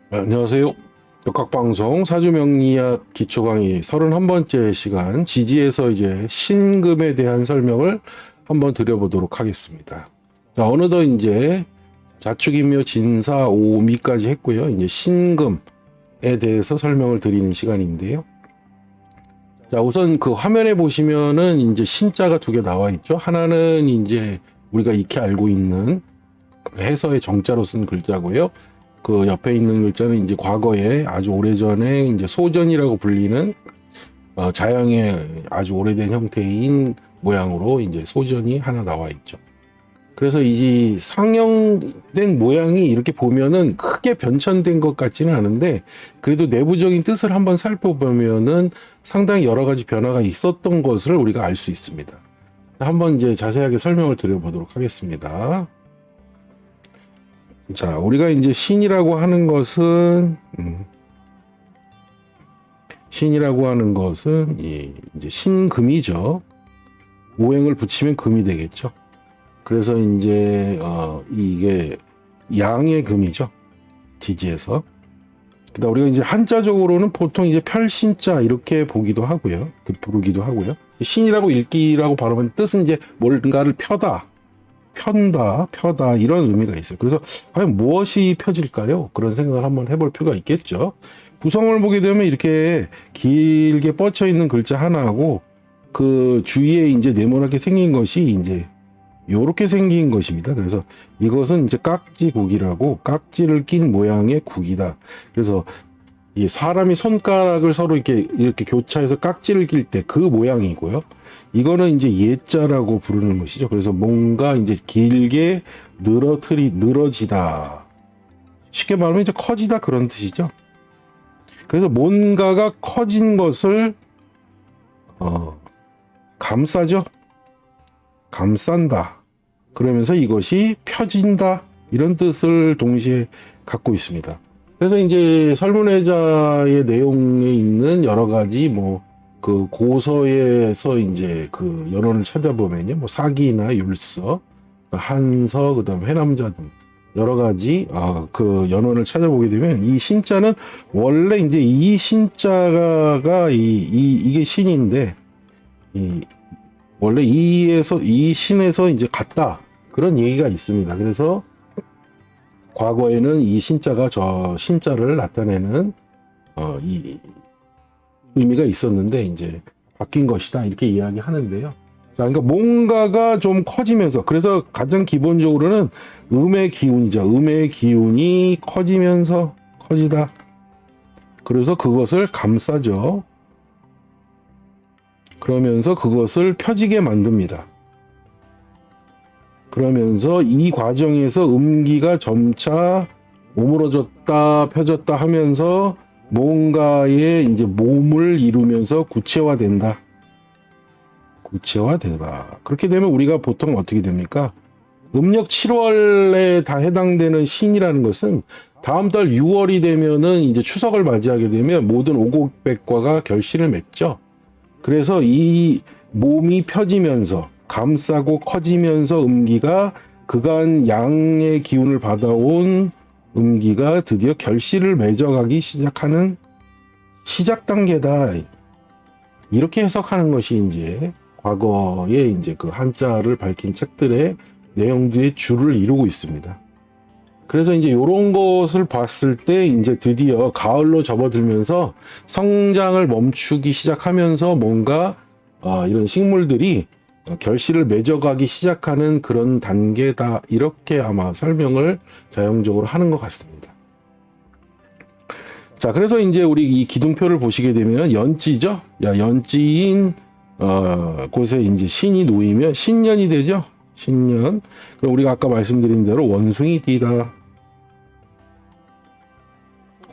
안녕하세요. 역학방송 사주명리학 기초강의 31번째 시간 지지에서 이제 신금에 대한 설명을 한번 드려보도록 하겠습니다. 자, 어느덧 이제 자축인묘 진사 오미까지 했고요. 이제 신금에 대해서 설명을 드리는 시간인데요. 자, 우선 그 화면에 보시면은 이제 신자가 두 개 나와 있죠. 하나는 이제 우리가 익히 알고 있는 해서의 정자로 쓴 글자고요. 그 옆에 있는 글자는 이제 과거에 아주 오래전에 이제 소전이라고 불리는 자양의 아주 오래된 형태인 모양으로 이제 소전이 하나 나와 있죠. 그래서 이 상형된 모양이 이렇게 보면은 크게 변천된 것 같지는 않은데 그래도 내부적인 뜻을 한번 살펴보면은 상당히 여러 가지 변화가 있었던 것을 우리가 알 수 있습니다. 한번 이제 자세하게 설명을 드려보도록 하겠습니다. 자, 우리가 이제 신이라고 하는 것은 이제 신금이죠. 오행을 붙이면 금이 되겠죠. 그래서 이제 이게 양의 금이죠. 지지에서. 그다음 우리가 이제 한자적으로는 보통 이제 별신자 이렇게 보기도 하고요. 부르기도 하고요. 신이라고 읽기라고 발음하는 뜻은 이제 뭔가를 펴다. 펴다 이런 의미가 있어요. 그래서 과연 무엇이 펴질까요? 그런 생각을 한번 해볼 필요가 있겠죠. 구성을 보게 되면 이렇게 길게 뻗쳐 있는 글자 하나하고 그 주위에 이제 네모나게 생긴 것이 이제 요렇게 생긴 것입니다. 그래서 이것은 이제 깍지국이라고 깍지를 낀 모양의 국이다. 그래서 이 사람이 손가락을 서로 이렇게 교차해서 깍지를 낄 때 그 모양이고요. 이거는 이제 예자라고 부르는 것이죠. 그래서 뭔가 이제 길게 늘어지다. 쉽게 말하면 이제 커지다 그런 뜻이죠. 그래서 뭔가가 커진 것을 감싸죠. 감싼다. 그러면서 이것이 펴진다. 이런 뜻을 동시에 갖고 있습니다. 그래서 이제 설문회자의 내용에 있는 여러 가지 그 고서에서 이제 그 연원을 찾아보면요. 사기나 율서, 한서, 그다음 회남자 등 여러 가지 그 연원을 찾아보게 되면 이 신자는 원래 이제 이 신자가 이게 신인데 원래 이 신에서 이제 갔다 그런 얘기가 있습니다. 그래서 과거에는 이 신자가 저 신자를 나타내는 이 의미가 있었는데 이제 바뀐 것이다 이렇게 이야기하는데요. 자, 그러니까 뭔가가 좀 커지면서 그래서 가장 기본적으로는 음의 기운이죠. 음의 기운이 커지면서 커지다. 그래서 그것을 감싸죠. 그러면서 그것을 펴지게 만듭니다. 그러면서 이 과정에서 음기가 점차 오므러졌다 펴졌다 하면서 뭔가의 이제 몸을 이루면서 구체화된다. 구체화되다. 그렇게 되면 우리가 보통 어떻게 됩니까? 음력 7월에 다 해당되는 신이라는 것은 다음 달 6월이 되면은 이제 추석을 맞이하게 되면 모든 오곡백과가 결실을 맺죠. 그래서 이 몸이 펴지면서 감싸고 커지면서 음기가 그간 양의 기운을 받아온 음기가 드디어 결실을 맺어가기 시작하는 시작 단계다. 이렇게 해석하는 것이 이제 과거에 이제 그 한자를 밝힌 책들의 내용들의 주를 이루고 있습니다. 그래서 이제 이런 것을 봤을 때 이제 드디어 가을로 접어들면서 성장을 멈추기 시작하면서 뭔가 이런 식물들이 결실을 맺어가기 시작하는 그런 단계다. 이렇게 아마 설명을 자연적으로 하는 것 같습니다. 자, 그래서 이제 우리 이 기둥표를 보시게 되면 연지죠. 연지인 곳에 이제 신이 놓이면 신년이 되죠. 신년. 그럼 우리가 아까 말씀드린 대로 원숭이 띠다.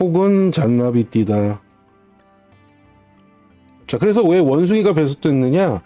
혹은 잔나비 띠다. 자, 그래서 왜 원숭이가 배속됐느냐?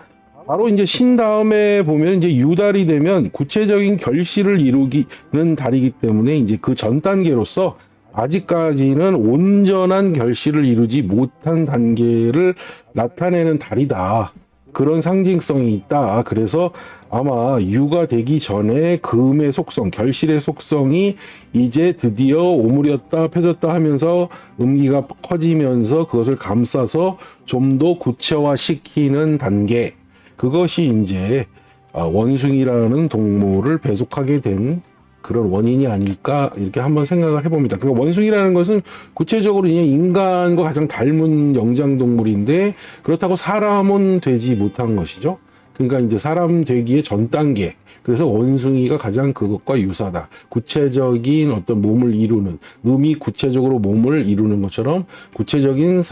바로 이제 신 다음에 보면 이제 유달이 되면 구체적인 결실을 이루기는 달이기 때문에 이제 그 전 단계로서 아직까지는 온전한 결실을 이루지 못한 단계를 나타내는 달이다. 그런 상징성이 있다. 그래서 아마 유가 되기 전에 금의 속성, 결실의 속성이 이제 드디어 오므렸다 펴졌다 하면서 음기가 커지면서 그것을 감싸서 좀 더 구체화시키는 단계, 그것이 이제 원숭이라는 동물을 배속하게 된 그런 원인이 아닐까 이렇게 한번 생각을 해봅니다. 그러니까 원숭이라는 것은 구체적으로 그냥 인간과 가장 닮은 영장동물인데 그렇다고 사람은 되지 못한 것이죠. 그러니까 이제 사람 되기의 전 단계. 그래서 원숭이가 가장 그것과 유사다. 구체적인 어떤 몸을 이루는, 음이 구체적으로 몸을 이루는 것처럼 구체적인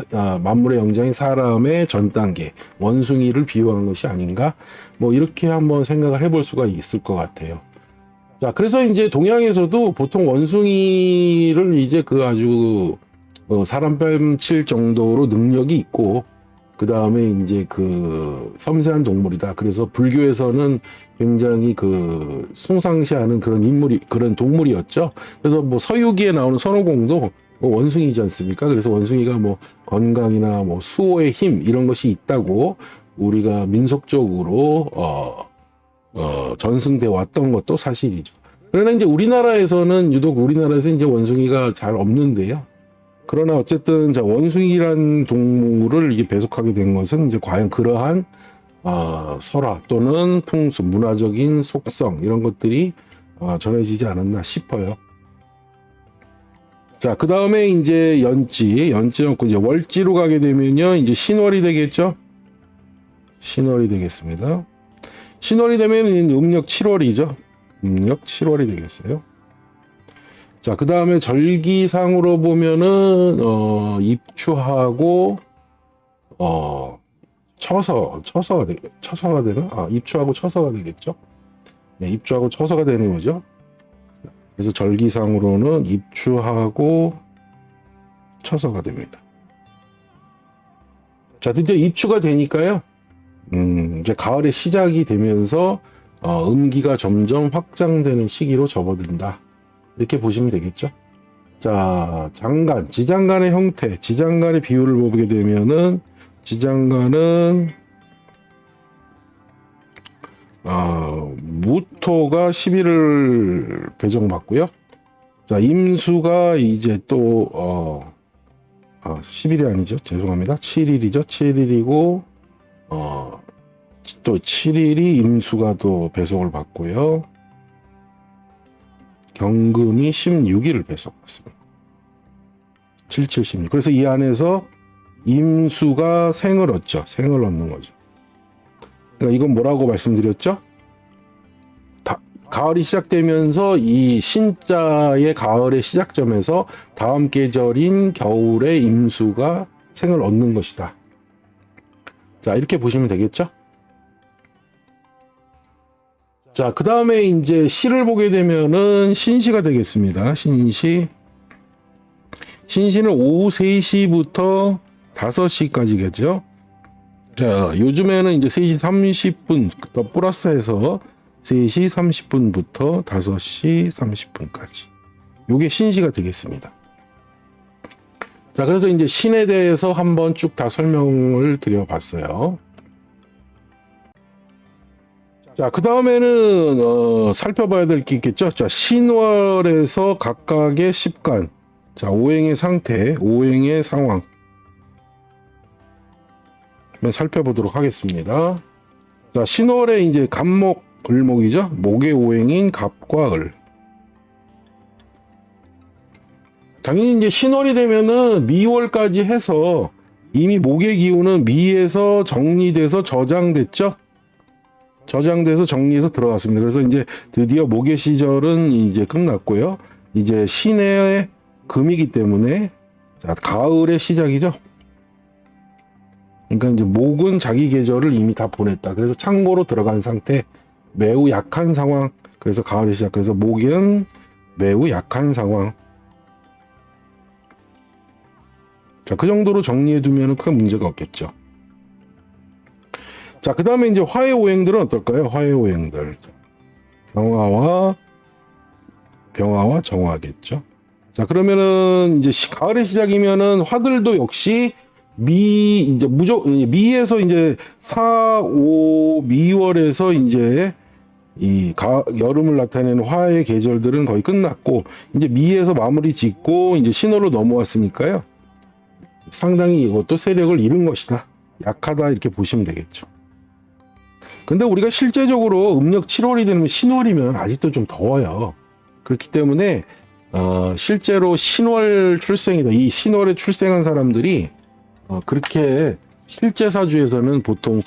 만물의 영장인 사람의 전 단계, 원숭이를 비유한 것이 아닌가? 뭐 이렇게 한번 생각을 해볼 수가 있을 것 같아요. 자, 그래서 이제 동양에서도 보통 원숭이를 이제 그 아주 사람 뺨칠 정도로 능력이 있고, 그 다음에 이제 그 섬세한 동물이다. 그래서 불교에서는 굉장히 그 숭상시하는 그런 인물이, 그런 동물이었죠. 그래서 뭐 서유기에 나오는 선호공도 원숭이지 않습니까? 그래서 원숭이가 뭐 건강이나 뭐 수호의 힘 이런 것이 있다고 우리가 민속적으로 전승돼 왔던 것도 사실이죠. 그러나 이제 우리나라에서는 유독 우리나라에서 이제 원숭이가 잘 없는데요. 그러나 어쨌든 원숭이란 동물을 이게 배속하게 된 것은 이제 과연 그러한 설화 또는 풍수, 문화적인 속성 이런 것들이 전해지지 않았나 싶어요. 자, 그 다음에 이제 연지 놓고 이제 월지로 가게 되면요, 이제 신월이 되겠죠. 신월이 되겠습니다. 신월이 되면 음력 7월이죠. 음력 7월이 되겠어요. 자, 그 다음에 절기상으로 보면은, 입추하고, 처서가 되나? 입추하고 처서가 되겠죠? 네, 입추하고 처서가 되는 거죠. 그래서 절기상으로는 입추하고 처서가 됩니다. 자, 드디어 입추가 되니까요. 이제 가을의 시작이 되면서, 음기가 점점 확장되는 시기로 접어든다. 이렇게 보시면 되겠죠. 자, 장간, 지장간의 형태, 지장간의 비율을 보게 되면은, 지장간은, 무토가 11을 배정받고요. 자, 임수가 이제 또, 10일이 아니죠. 죄송합니다. 7일이죠. 7일이고, 또 7일이 임수가 또 배속을 받고요. 경금이 16일을 배속받습니다. 77, 16. 그래서 이 안에서 임수가 생을 얻죠. 생을 얻는 거죠. 그러니까 이건 뭐라고 말씀드렸죠? 가을이 시작되면서 이 신자의 가을의 시작점에서 다음 계절인 겨울에 임수가 생을 얻는 것이다. 자, 이렇게 보시면 되겠죠? 자, 그 다음에 이제 시를 보게 되면은 신시가 되겠습니다. 신시. 신시는 오후 3시부터 5시까지겠죠. 자, 요즘에는 이제 3시 30분 더 플러스해서 3시 30분부터 5시 30분까지. 요게 신시가 되겠습니다. 자, 그래서 이제 신에 대해서 한번 쭉 다 설명을 드려봤어요. 자, 그 다음에는 살펴봐야 될 게 있겠죠. 자, 신월에서 각각의 십간, 자, 오행의 상태, 오행의 상황 한번 살펴보도록 하겠습니다. 자, 신월에 이제 갑목, 을목이죠. 목의 오행인 갑과 을. 당연히 이제 신월이 되면은 미월까지 해서 이미 목의 기운은 미에서 정리돼서 저장됐죠. 저장돼서 정리해서 들어갔습니다. 그래서 이제 드디어 목의 시절은 이제 끝났고요. 이제 신의 금이기 때문에 자, 가을의 시작이죠. 그러니까 이제 목은 자기 계절을 이미 다 보냈다. 그래서 창고로 들어간 상태, 매우 약한 상황. 그래서 가을의 시작. 그래서 목은 매우 약한 상황. 자, 그 정도로 정리해두면 큰 문제가 없겠죠. 자, 그 다음에 이제 화의 오행들은 어떨까요? 화의 오행들. 병화와 정화겠죠. 자, 그러면은 이제 가을의 시작이면은 화들도 역시 이제 미에서 이제 4, 5, 미월에서 이제 여름을 나타내는 화의 계절들은 거의 끝났고 이제 미에서 마무리 짓고 이제 신월로 넘어왔으니까요. 상당히 이것도 세력을 잃은 것이다. 약하다 이렇게 보시면 되겠죠. 근데 우리가 실제적으로 음력 7월이 되면 신월이면 아직도 좀 더워요. 그렇기 때문에 실제로 신월 출생이다. 이 신월에 출생한 사람들이 그렇게 실제 사주에서는 보통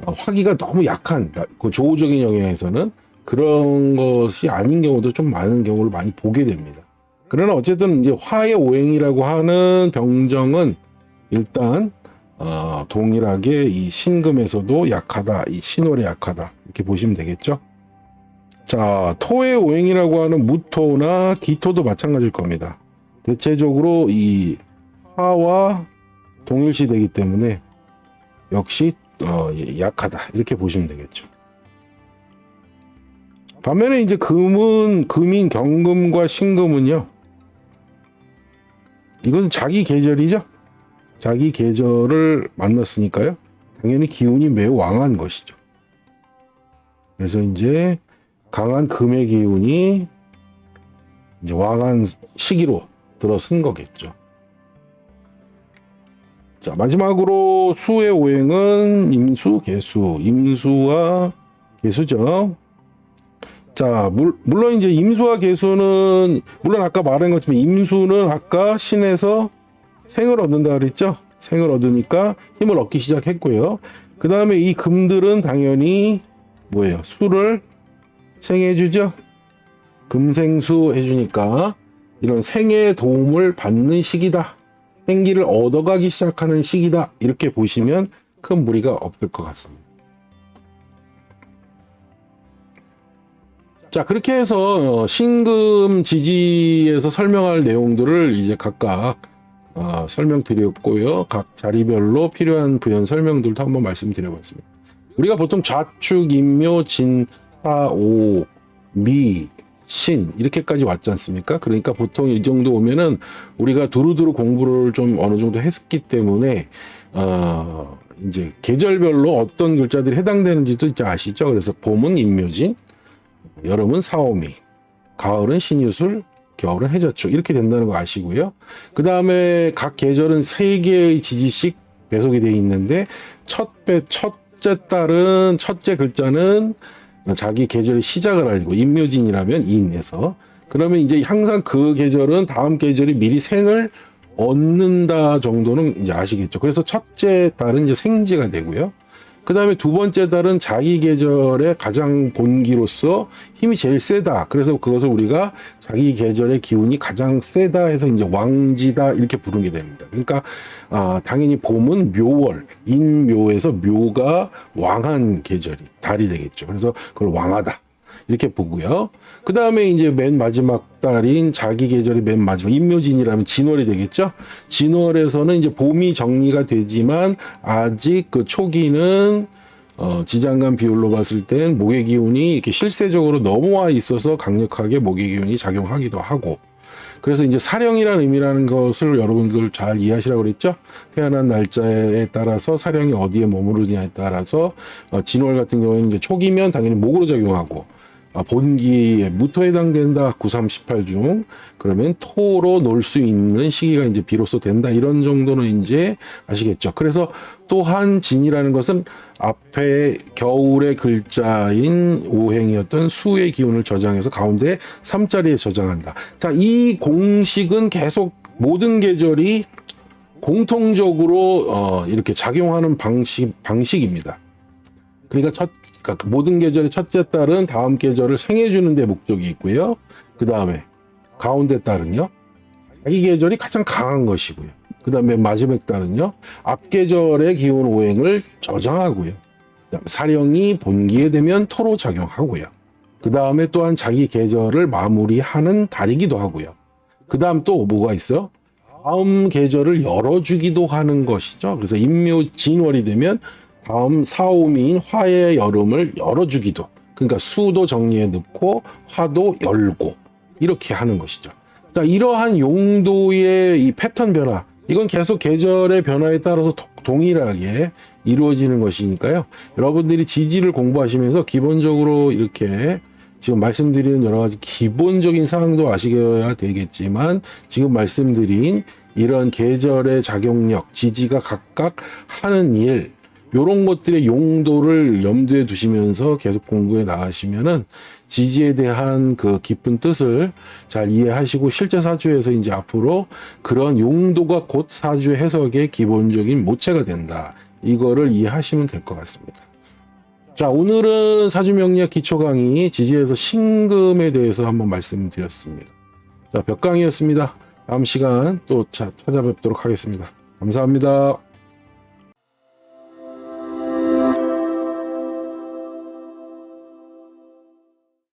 화기가 너무 약한 그 조우적인 영역에서는 그런 것이 아닌 경우도 좀 많은 경우를 많이 보게 됩니다. 그러나 어쨌든 이제 화의 오행이라고 하는 병정은 일단 동일하게 이 신금에서도 약하다, 이 신월에 약하다 이렇게 보시면 되겠죠. 자, 토의 오행이라고 하는 무토나 기토도 마찬가지일 겁니다. 대체적으로 이 화와 동일시되기 때문에 역시 약하다 이렇게 보시면 되겠죠. 반면에 이제 금인 경금과 신금은요, 이것은 자기 계절이죠. 자기 계절을 만났으니까요, 당연히 기운이 매우 왕한 것이죠. 그래서 이제 강한 금의 기운이 이제 왕한 시기로 들어선 거겠죠. 자, 마지막으로 수의 오행은 임수, 계수. 임수와 계수죠. 자, 물론 이제 임수와 계수는, 물론 아까 말한 것처럼 임수는 아까 신에서 생을 얻는다 그랬죠? 생을 얻으니까 힘을 얻기 시작했고요. 그 다음에 이 금들은 당연히 뭐예요? 수를 생해주죠? 금생수 해주니까 이런 생의 도움을 받는 시기다. 생기를 얻어가기 시작하는 시기다. 이렇게 보시면 큰 무리가 없을 것 같습니다. 자, 그렇게 해서 신금 지지에서 설명할 내용들을 이제 각각 설명드렸고요. 각 자리별로 필요한 부연 설명들도 한번 말씀드려봤습니다. 우리가 보통 좌축, 임묘, 진, 사, 오, 미, 신 이렇게까지 왔지 않습니까? 그러니까 보통 이 정도 오면은 우리가 두루두루 공부를 좀 어느 정도 했기 때문에 이제 계절별로 어떤 글자들이 해당되는지도 이제 아시죠? 그래서 봄은 임묘진, 여름은 사오미, 가을은 신유술, 겨울은 해저축 이렇게 된다는 거 아시고요. 그 다음에 각 계절은 3개의 지지씩 배속이 되어 있는데 첫째 달은 첫째 글자는 자기 계절의 시작을 알리고 임묘진이라면 인에서 그러면 이제 항상 그 계절은 다음 계절이 미리 생을 얻는다 정도는 이제 아시겠죠. 그래서 첫째 달은 이제 생지가 되고요. 그 다음에 두 번째 달은 자기 계절의 가장 본기로서 힘이 제일 세다. 그래서 그것을 우리가 자기 계절의 기운이 가장 세다 해서 이제 왕지다 이렇게 부르게 됩니다. 그러니까 당연히 봄은 묘월, 인묘에서 묘가 왕한 계절이 달이 되겠죠. 그래서 그걸 왕하다 이렇게 보고요. 그 다음에 이제 맨 마지막 달인 자기 계절의 맨 마지막 임묘진이라면 진월이 되겠죠. 진월에서는 이제 봄이 정리가 되지만 아직 그 초기는 지장간 비율로 봤을 땐 목의 기운이 이렇게 실세적으로 넘어와 있어서 강력하게 목의 기운이 작용하기도 하고, 그래서 이제 사령이라는 의미라는 것을 여러분들 잘 이해하시라고 그랬죠. 태어난 날짜에 따라서 사령이 어디에 머무르느냐에 따라서 진월 같은 경우에는 이제 초기면 당연히 목으로 작용하고, 본기에 무토에 해당된다. 9, 3, 18 중 그러면 토로 놀 수 있는 시기가 이제 비로소 된다. 이런 정도는 이제 아시겠죠. 그래서 또한 진이라는 것은 앞에 겨울의 글자인 오행이었던 수의 기운을 저장해서 가운데 3자리에 저장한다. 자, 이 공식은 계속 모든 계절이 공통적으로 이렇게 작용하는 방식입니다. 그러니까 모든 계절의 첫째 달은 다음 계절을 생해주는 데 목적이 있고요. 그 다음에 가운데 달은요, 자기 계절이 가장 강한 것이고요. 그 다음에 마지막 달은요, 앞 계절의 기운 오행을 저장하고요. 그다음에 사령이 본기에 되면 토로 작용하고요. 그 다음에 또한 자기 계절을 마무리하는 달이기도 하고요. 그 다음 또 뭐가 있어? 다음 계절을 열어주기도 하는 것이죠. 그래서 임묘 진월이 되면 다음 사오미인 화의 여름을 열어주기도, 그러니까 수도 정리해 넣고 화도 열고 이렇게 하는 것이죠. 자, 이러한 용도의 이 패턴 변화, 이건 계속 계절의 변화에 따라서 동일하게 이루어지는 것이니까요. 여러분들이 지지를 공부하시면서 기본적으로 이렇게 지금 말씀드리는 여러 가지 기본적인 사항도 아시셔야 되겠지만, 지금 말씀드린 이런 계절의 작용력, 지지가 각각 하는 일, 요런 것들의 용도를 염두에 두시면서 계속 공부해 나가시면은 지지에 대한 그 깊은 뜻을 잘 이해하시고, 실제 사주에서 이제 앞으로 그런 용도가 곧 사주 해석의 기본적인 모체가 된다. 이거를 이해하시면 될 것 같습니다. 자, 오늘은 사주 명리학 기초 강의 지지에서 신금에 대해서 한번 말씀드렸습니다. 자, 벽강이었습니다. 다음 시간 또 찾아뵙도록 하겠습니다. 감사합니다.